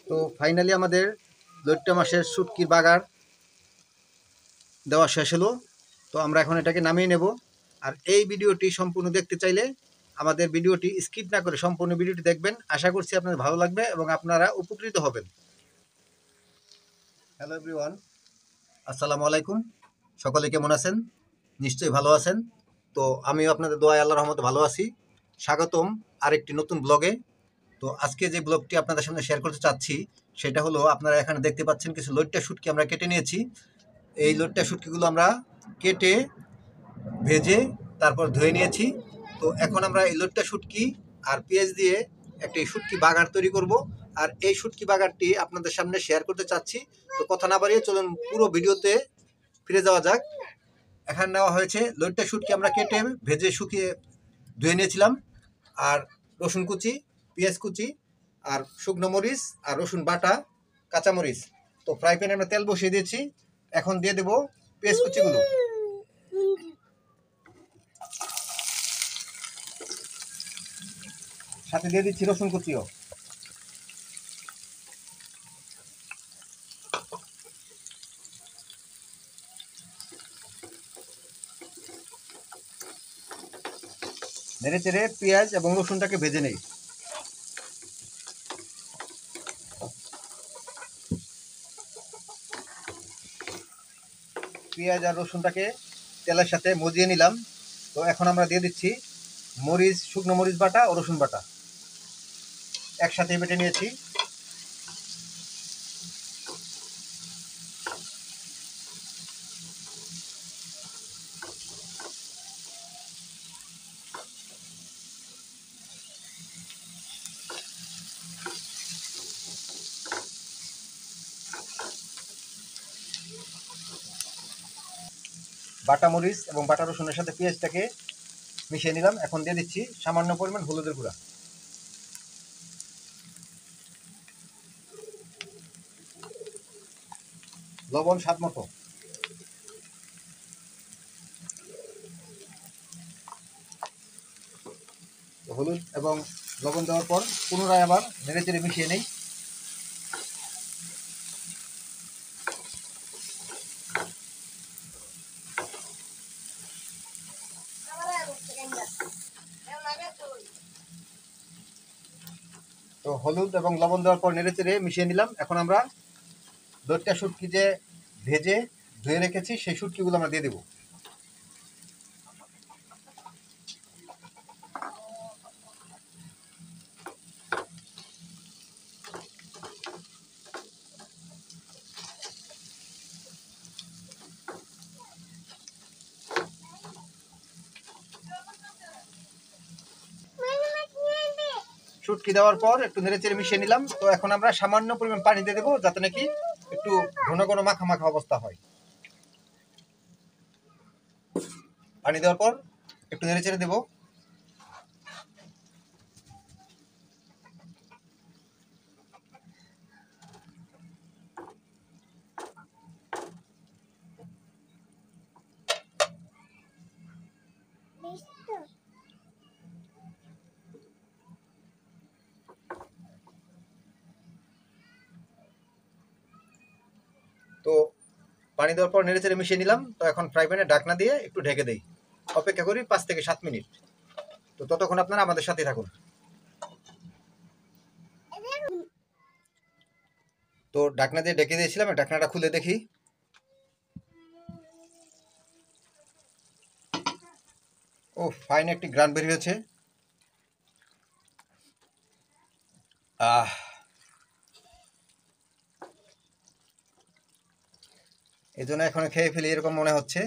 তো ফাইনালি আমাদের লইট্টা মাছের শুটকির বাগার দেওয়া শেষ হলো। তো আমরা এখন এটাকে নামিয়ে নেব। আর এই ভিডিওটি সম্পূর্ণ দেখতে চাইলে আমাদের ভিডিওটি স্কিপ না করে সম্পূর্ণ ভিডিওটি দেখবেন। আশা করছি আপনাদের ভালো লাগবে এবং আপনারা উপকৃত হবেন। হ্যালো এভরিওয়ান, আসসালামু আলাইকুম। সকলে কেমন আছেন? নিশ্চয়ই ভালো আছেন। তো আমিও আপনাদের দোয়ায় আল্লাহর রহমতে ভালো আছি। স্বাগতম আরেকটি নতুন ব্লগে। তো আজকে যে ব্লগটি আপনাদের সামনে শেয়ার করতে চাচ্ছি সেটা হলো, আপনারা এখানে দেখতে পাচ্ছেন কিছু লইট্টা শুটকি আমরা কেটে নিয়েছি। এই লইট্টা শুটকিগুলো আমরা কেটে ভেজে তারপর ধুয়ে নিয়েছি। তো এখন আমরা এই লইট্টা শুটকি আর পেঁয়াজ দিয়ে একটি শুটকি বাগার তৈরি করব। আর এই শুটকি বাগারটি আপনাদের সামনে শেয়ার করতে চাচ্ছি। তো কথা না বাড়িয়ে চলুন পুরো ভিডিওতে ফিরে যাওয়া যাক। এখানে নেওয়া হয়েছে লইট্টা শুটকি আমরা কেটে ভেজে শুকিয়ে ধুয়ে নিয়েছিলাম, আর রসুন কুচি, পেঁয়াজ কুচি, আর শুকনো মরিচ, আর রসুন বাটা, কাঁচামরিচ। তো ফ্রাই প্যানে আমরা তেল বসিয়ে দিয়েছি। এখন দিয়ে দেবো পেঁয়াজ কুচিগুলো, সাথে দিয়ে দিচ্ছি রসুন কুচিও। নেড়ে চেড়ে পেঁয়াজ এবং রসুনটাকে ভেজে নেই। পেঁয়াজ আর রসুনটাকে তেলের সাথে মজিয়ে নিলাম। তো এখন আমরা দিয়ে দিচ্ছি মরিচ, শুকনো মরিচ বাটা ও রসুন বাটা একসাথে বেটে নিয়েছি। বাটা মরিচ এবং বাটা রসুনের সাথে পেঁয়াজটাকে মিশিয়ে নিলাম। এখন দিয়ে দিচ্ছি সামান্য পরিমাণ হলুদের গুঁড়া, লবণ স্বাদ মতো। হলুদ এবং লবণ দেওয়ার পর পুনরায় আবার নেড়ে চেড়ে মিশিয়ে নেই। তো হলুদ এবং লবণ দেওয়ার পর নেড়ে চেড়ে মিশিয়ে নিলাম। এখন আমরা লইট্টা শুটকি যে ভেজে ধুয়ে রেখেছি সেই শুটকিগুলো আমরা দিয়ে দেবো। শুটকি দেওয়ার পর একটু নেড়ে চেড়ে মিশিয়ে নিলাম। তো এখন আমরা সামান্য পরিমাণ পানি দিয়ে দেবো, যাতে নাকি একটু ঘন ঘন মাখা মাখা অবস্থা হয়। পানি দেওয়ার পর একটু নেড়ে চেড়ে দেবো। তো পানি দেওয়ার পর নেড়ে চেড়ে মিশিয়ে নিলাম। তো এখন ফ্রাই প্যানে ঢাকনা দিয়ে একটু ঢেকে দেই, অপেক্ষা করি 5 থেকে 7 মিনিট। তো ততক্ষণ আপনারা আমাদের সাথে থাকুন। তো ঢাকনা দিয়ে ঢেকে দিয়েছিলাম, ঢাকনাটা খুলে দেখি। ও ফাইন একটি গ্রান বের হয়েছে। এই জন্য এখন খেয়ে ফেলি এরকম মনে হচ্ছে।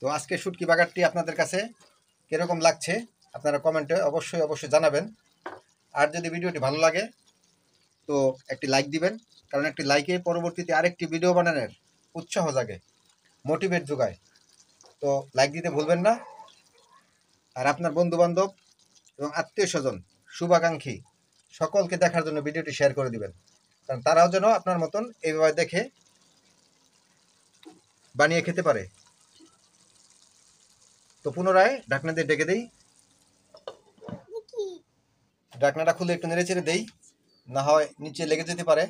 তো আজকে শুটকি বাগারটি আপনাদের কাছে কিরকম লাগছে আপনারা কমেন্টে অবশ্যই অবশ্যই জানাবেন। আর যদি ভিডিওটি ভালো লাগে তো একটি লাইক দিবেন, কারণ একটি লাইকে পরবর্তীতে আরেকটি ভিডিও বানানোর উৎসাহ জাগে, মোটিভেট যোগায়। তো লাইক দিতে ভুলবেন না। আর আপনার বন্ধুবান্ধব এবং আত্মীয় স্বজন, শুভাকাঙ্ক্ষী সকলকে দেখার জন্য ভিডিওটি শেয়ার করে দিবেন, কারণ তারাও যেন আপনার মতন এইভাবে দেখে বানিয়ে খেতে পারে। তো পুনরায় ঢাকনা দিয়ে ঢেকে দিই। ঢাকনাটা খুলে একটু নেড়ে চেড়ে দেই, না হয় নিচে লেগে যেতে পারে।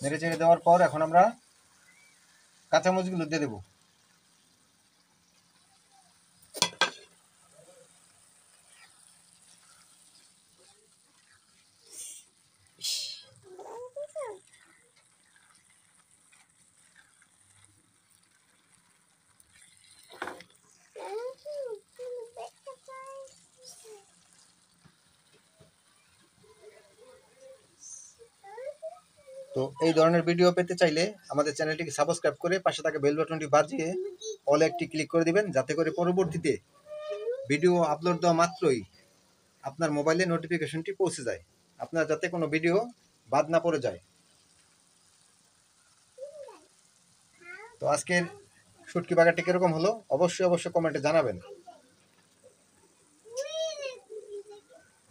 নেড়ে চেড়ে দেওয়ার পর এখন আমরা কাঁচামরিচগুলো দিয়ে দেবো। তো এই ধরনের ভিডিও পেতে চাইলে আমাদের চ্যানেলটিকে সাবস্ক্রাইব করে পাশে থাকা বেল বাটনটি বাজিয়ে অল একটি ক্লিক করে দিবেন, যাতে করে পরবর্তীতে ভিডিও আপলোড দেওয়া মাত্রই আপনার মোবাইলে নোটিফিকেশনটি পৌঁছে যায়, আপনার যাতে কোনো ভিডিও বাদ না পড়ে যায়। তো আজকের শুটকি বাগারটি কিরকম হলো অবশ্যই কমেন্টে জানাবেন।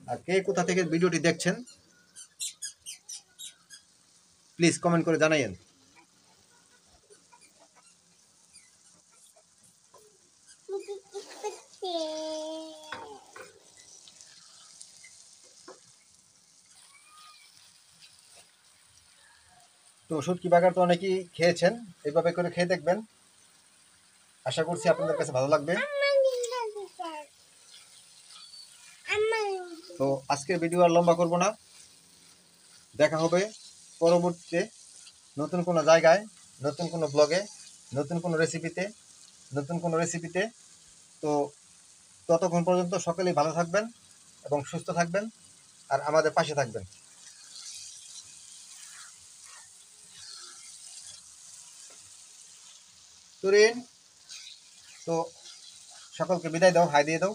আর কে কোথা থেকে ভিডিওটি দেখছেন প্লিজ কমেন্ট করে জানাইয়েন। তো শুটকি বাগার তো অনেকেই খেয়েছেন, এইভাবে করে খেয়ে দেখবেন, আশা করছি আপনাদের কাছে ভালো লাগবে। তো আজকের ভিডিও আর লম্বা করব না, দেখা হবে পরবর্তীতে নতুন কোনো জায়গায়, নতুন কোনো ব্লগে, নতুন কোনো রেসিপিতে। তো ততক্ষণ পর্যন্ত সকলেই ভালো থাকবেন এবং সুস্থ থাকবেন আর আমাদের পাশে থাকবেন। তুরিন, তো সকলকে বিদায় দাও, হাই দিয়ে দাও।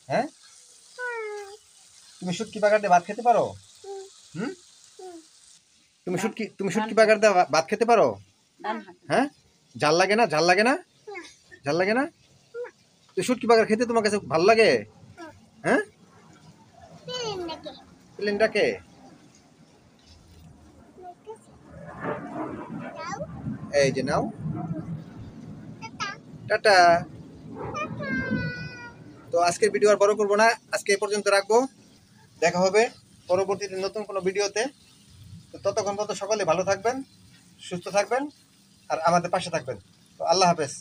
হ্যাঁ, তুমি শুটকি বাগার দিয়ে ভাত খেতে পারো? হুম, তুমি শুটকি বাগার দিয়ে ভাত খেতে পারো? হ্যাঁ, ঝাল লাগে না? ঝাল লাগে না? ঝাল লাগে না? তো শুটকি বাগার খেতে তোমার কাছে ভালো লাগে? হ্যাঁ, প্লেনটাকে এই যে নাও, টাটা। তো আজকের ভিডিও আর বড় করবো না, আজকে এই পর্যন্ত রাখবো, দেখা হবে পরবর্তীতে নতুন কোনো ভিডিওতে। তো ততক্ষণ পর্যন্ত সকলে ভালো থাকবেন, সুস্থ থাকবেন আর আমাদের পাশে থাকবেন। তো আল্লাহ হাফেজ।